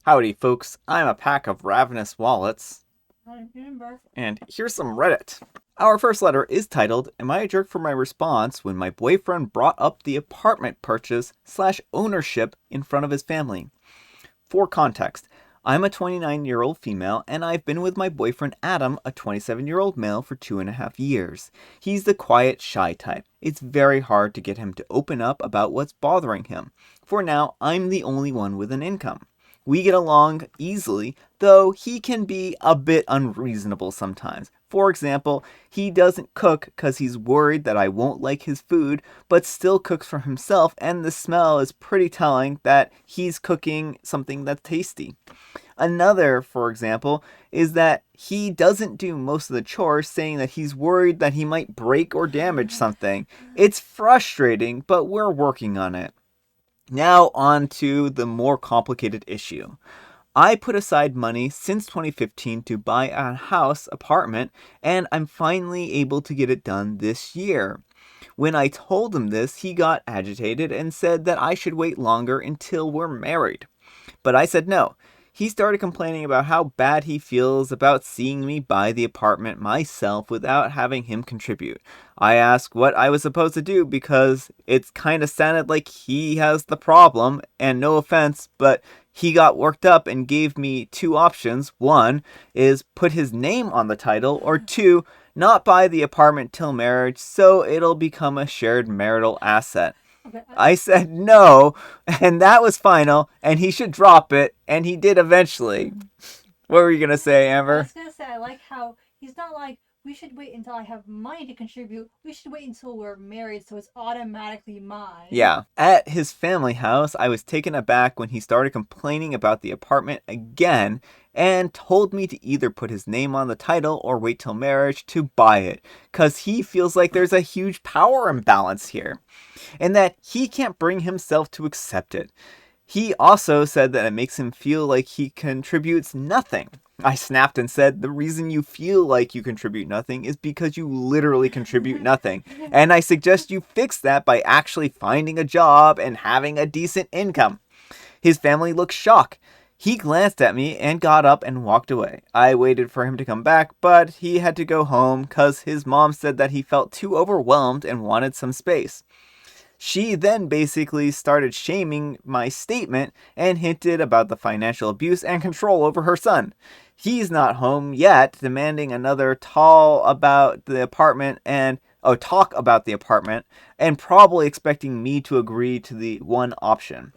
Howdy, folks. I'm a pack of ravenous wallets, I remember. and here's some Reddit. Our first letter is titled, Am I a jerk for my response when my boyfriend brought up the apartment purchase slash ownership in front of his family? For context, I'm a 29-year-old female, and I've been with my boyfriend Adam, a 27-year-old male, for 2.5 years. He's the quiet, shy type. It's very hard to get him to open up about what's bothering him. For now, I'm the only one with an income. We get along easily, though he can be a bit unreasonable sometimes. For example, he doesn't cook because he's worried that I won't like his food, but still cooks for himself, and the smell is pretty telling that he's cooking something that's tasty. Another, for example, is that he doesn't do most of the chores, saying that he's worried that he might break or damage something. It's frustrating, but we're working on it. Now, on to the more complicated issue. I put aside money since 2015 to buy a house apartment, and I'm finally able to get it done this year. When I told him this, he got agitated and said that I should wait longer until we're married. But I said no. He started complaining about how bad he feels about seeing me buy the apartment myself without having him contribute. I asked what I was supposed to do because it kind of sounded like he has the problem, and no offense, but he got worked up and gave me two options. One is put his name on the title, or two, not buy the apartment till marriage so it'll become a shared marital asset. Okay, I said no, and that was final, and he should drop it, and he did eventually. What were you gonna say, I Amber? was gonna say I like how he's not like we should wait until I have money to contribute. We should wait until we're married, so it's automatically mine. Yeah. At his family house, I was taken aback when he started complaining about the apartment again and told me to either put his name on the title or wait till marriage to buy it, because he feels like there's a huge power imbalance here, and that he can't bring himself to accept it. He also said that it makes him feel like he contributes nothing. I snapped and said, the reason you feel like you contribute nothing is because you literally contribute nothing. And I suggest you fix that by actually finding a job and having a decent income. His family looked shocked. He glanced at me and got up and walked away. I waited for him to come back, but he had to go home because his mom said that he felt too overwhelmed and wanted some space. She then basically started shaming my statement and hinted about the financial abuse and control over her son. He's not home yet, demanding another talk about the apartment and probably expecting me to agree to the one option.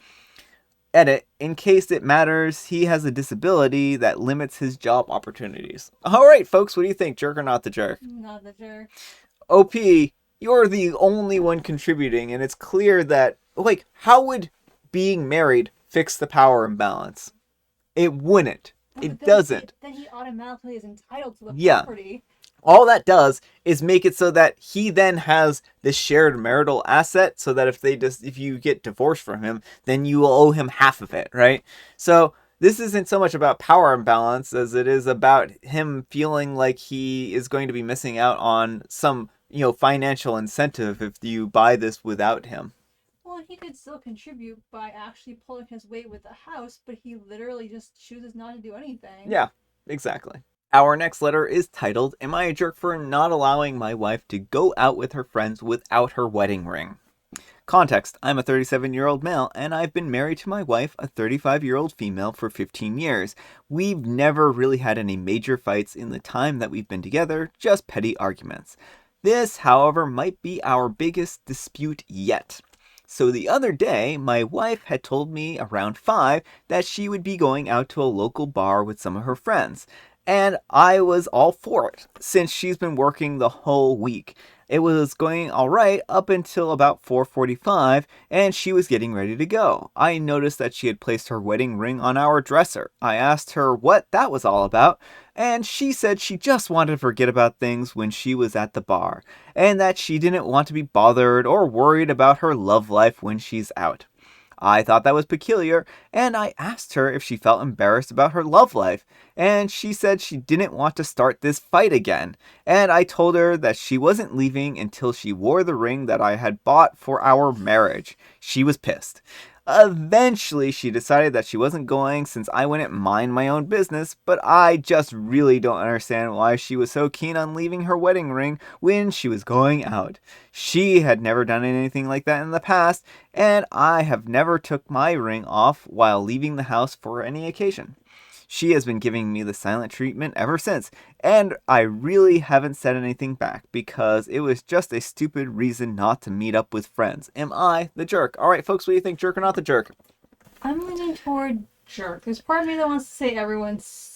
Edit, in case it matters, he has a disability that limits his job opportunities. Alright, folks, what do you think? Jerk or not the jerk? Not the jerk. OP, you're the only one contributing, and it's clear that, like, how would being married fix the power imbalance? It wouldn't. Well, but It then doesn't. he automatically is entitled to the Yeah. property. All that does is make it so that he then has this shared marital asset, so that if you get divorced from him, then you will owe him half of it, right? So this isn't so much about power imbalance as it is about him feeling like he is going to be missing out on some, financial incentive if you buy this without him. Well, he could still contribute by actually pulling his weight with the house, but he literally just chooses not to do anything. Yeah, exactly. Our next letter is titled, Am I a jerk for not allowing my wife to go out with her friends without her wedding ring? Context, I'm a 37-year-old male, and I've been married to my wife, a 35-year-old female, for 15 years. We've never really had any major fights in the time that we've been together, just petty arguments. This, however, might be our biggest dispute yet. So the other day, my wife had told me around 5 that she would be going out to a local bar with some of her friends. And I was all for it, since she's been working the whole week. It was going all right up until about 4:45, and she was getting ready to go. I noticed that she had placed her wedding ring on our dresser. I asked her what that was all about, and she said she just wanted to forget about things when she was at the bar, and that she didn't want to be bothered or worried about her love life when she's out. I thought that was peculiar, and I asked her if she felt embarrassed about her love life, and she said she didn't want to start this fight again, and I told her that she wasn't leaving until she wore the ring that I had bought for our marriage. She was pissed. Eventually, she decided that she wasn't going since I wouldn't mind my own business, but I just really don't understand why she was so keen on leaving her wedding ring when she was going out. She had never done anything like that in the past, and I have never took my ring off while leaving the house for any occasion. She has been giving me the silent treatment ever since, and I really haven't said anything back because it was just a stupid reason not to meet up with friends. Am I the jerk? Alright, folks, what do you think? Jerk or not the jerk? I'm leaning toward jerk. There's part of me that wants to say everyone's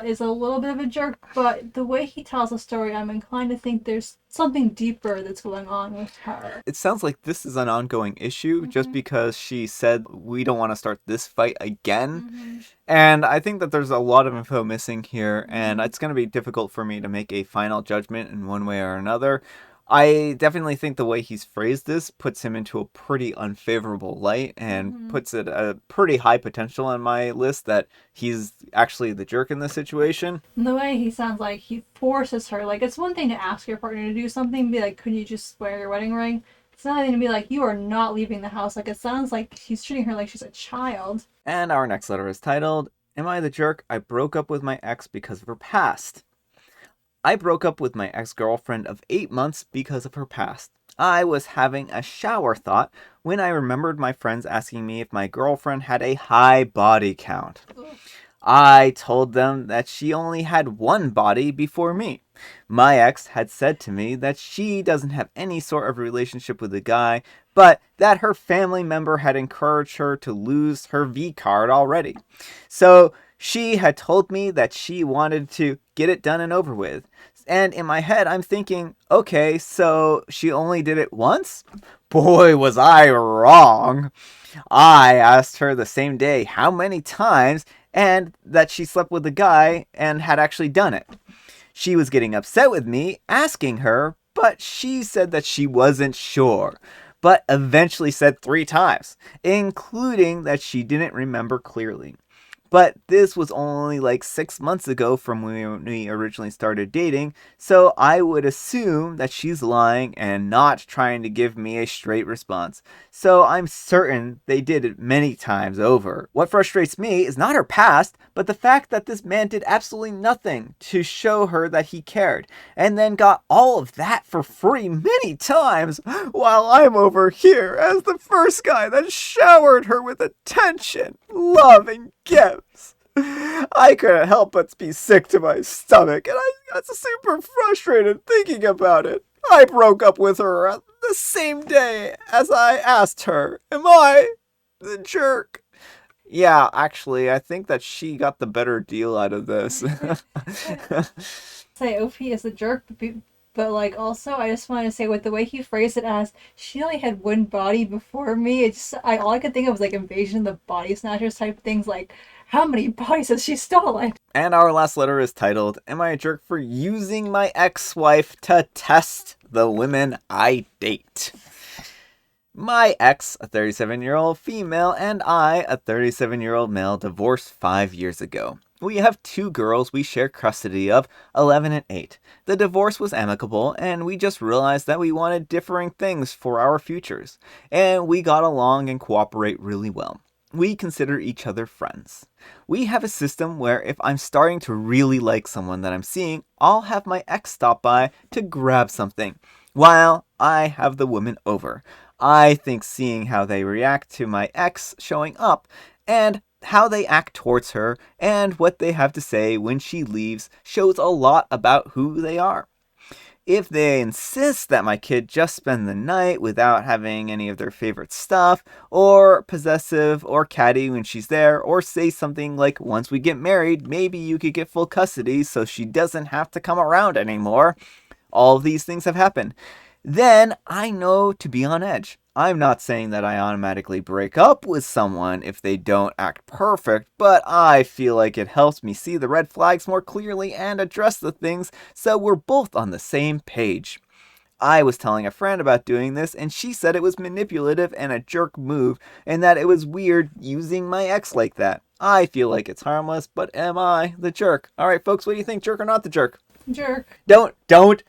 is a little bit of a jerk, but the way he tells the story, I'm inclined to think there's something deeper that's going on with her. It sounds like this is an ongoing issue just because she said we don't want to start this fight again. And I think that there's a lot of info missing here, and it's going to be difficult for me to make a final judgment in one way or another. I definitely think the way he's phrased this puts him into a pretty unfavorable light and puts it a pretty high potential on my list that he's actually the jerk in this situation. And the way he sounds like he forces her, like it's one thing to ask your partner to do something, be like, could you just wear your wedding ring? It's another thing to be like, you are not leaving the house. Like it sounds like he's treating her like she's a child. And our next letter is titled, Am I the Jerk? I broke up with my ex because of her past. I broke up with my ex-girlfriend of 8 months because of her past. I was having a shower thought when I remembered my friends asking me if my girlfriend had a high body count. I told them that she only had one body before me. My ex had said to me that she doesn't have any sort of relationship with the guy, but that her family member had encouraged her to lose her V card already. So she had told me that she wanted to get it done and over with. And in my head, I'm thinking, okay, so she only did it once? Boy, was I wrong. I asked her the same day how many times and that she slept with the guy and had actually done it. She was getting upset with me asking her, but she said that she wasn't sure, but eventually said 3 times, including that she didn't remember clearly. But this was only like 6 months ago from when we originally started dating, so I would assume that she's lying and not trying to give me a straight response. So I'm certain they did it many times over. What frustrates me is not her past, but the fact that this man did absolutely nothing to show her that he cared, and then got all of that for free many times, while I'm over here as the first guy that showered her with attention, love, and gifts. I couldn't help but be sick to my stomach, and I got super frustrated thinking about it. I broke up with her the same day as I asked her, Am I the jerk? Yeah, actually, I think that she got the better deal out of this. Say OP is a jerk, but like also I just want to say with the way he phrased it as she only had one body before me, all I could think of was like Invasion of the Body Snatchers type things, like how many bodies has she stolen? And our last letter is titled, Am I a jerk for using my ex-wife to test the women I date? My ex, a 37-year-old female, and I, a 37-year-old male, divorced 5 years ago. We have 2 girls we share custody of, 11 and 8. The divorce was amicable, and we just realized that we wanted differing things for our futures. And we got along and cooperate really well. We consider each other friends. We have a system where if I'm starting to really like someone that I'm seeing, I'll have my ex stop by to grab something, while I have the woman over. I think seeing how they react to my ex showing up, and how they act towards her, and what they have to say when she leaves shows a lot about who they are. If they insist that my kid just spend the night without having any of their favorite stuff, or possessive or catty when she's there, or say something like, once we get married, maybe you could get full custody so she doesn't have to come around anymore. All of these things have happened. Then I know to be on edge. I'm not saying that I automatically break up with someone if they don't act perfect, but I feel like it helps me see the red flags more clearly and address the things so we're both on the same page. I was telling a friend about doing this, and she said it was manipulative and a jerk move, and that it was weird using my ex like that. I feel like it's harmless, but am I the jerk? Alright folks, what do you think, jerk or not the jerk? Jerk. Don't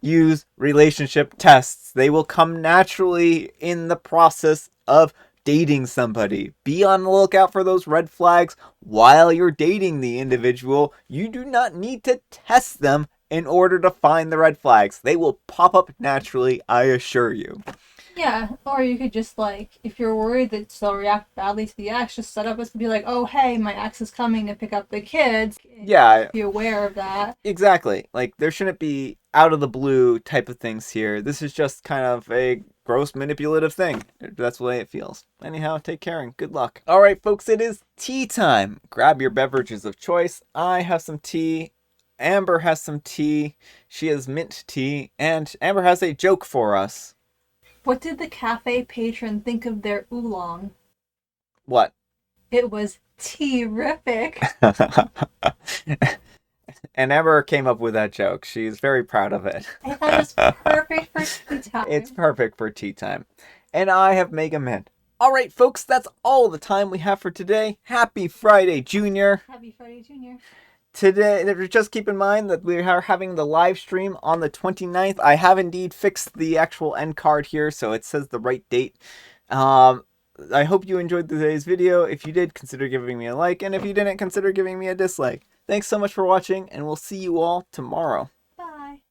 use relationship tests. They will come naturally in the process of dating somebody. Be on the lookout for those red flags while you're dating the individual. You do not need to test them in order to find the red flags. They will pop up naturally, I assure you. Yeah, or you could just like, if you're worried that they'll react badly to the ex, just set up as to be like, oh hey, my ex is coming to pick up the kids. Yeah, Be aware of that. exactly. Like, there shouldn't be out of the blue type of things here. This is just kind of a gross manipulative thing. That's the way it feels. Anyhow, take care and good luck. All right, folks, it is tea time. Grab your beverages of choice. I have some tea. Amber has some tea. She has mint tea. And Amber has a joke for us. What did the cafe patron think of their oolong? What? It was terrific. And Amber came up with that joke. She's very proud of it. I thought it was perfect for tea time. It's perfect for tea time. And I have Mega Mint. All right, folks, that's all the time we have for today. Happy Friday, Junior. Happy Friday, Junior. Today, just keep in mind that we are having the live stream on the 29th. I have indeed fixed the actual end card here, so it says the right date. I hope you enjoyed today's video. If you did, consider giving me a like, and if you didn't, consider giving me a dislike. Thanks so much for watching, and we'll see you all tomorrow.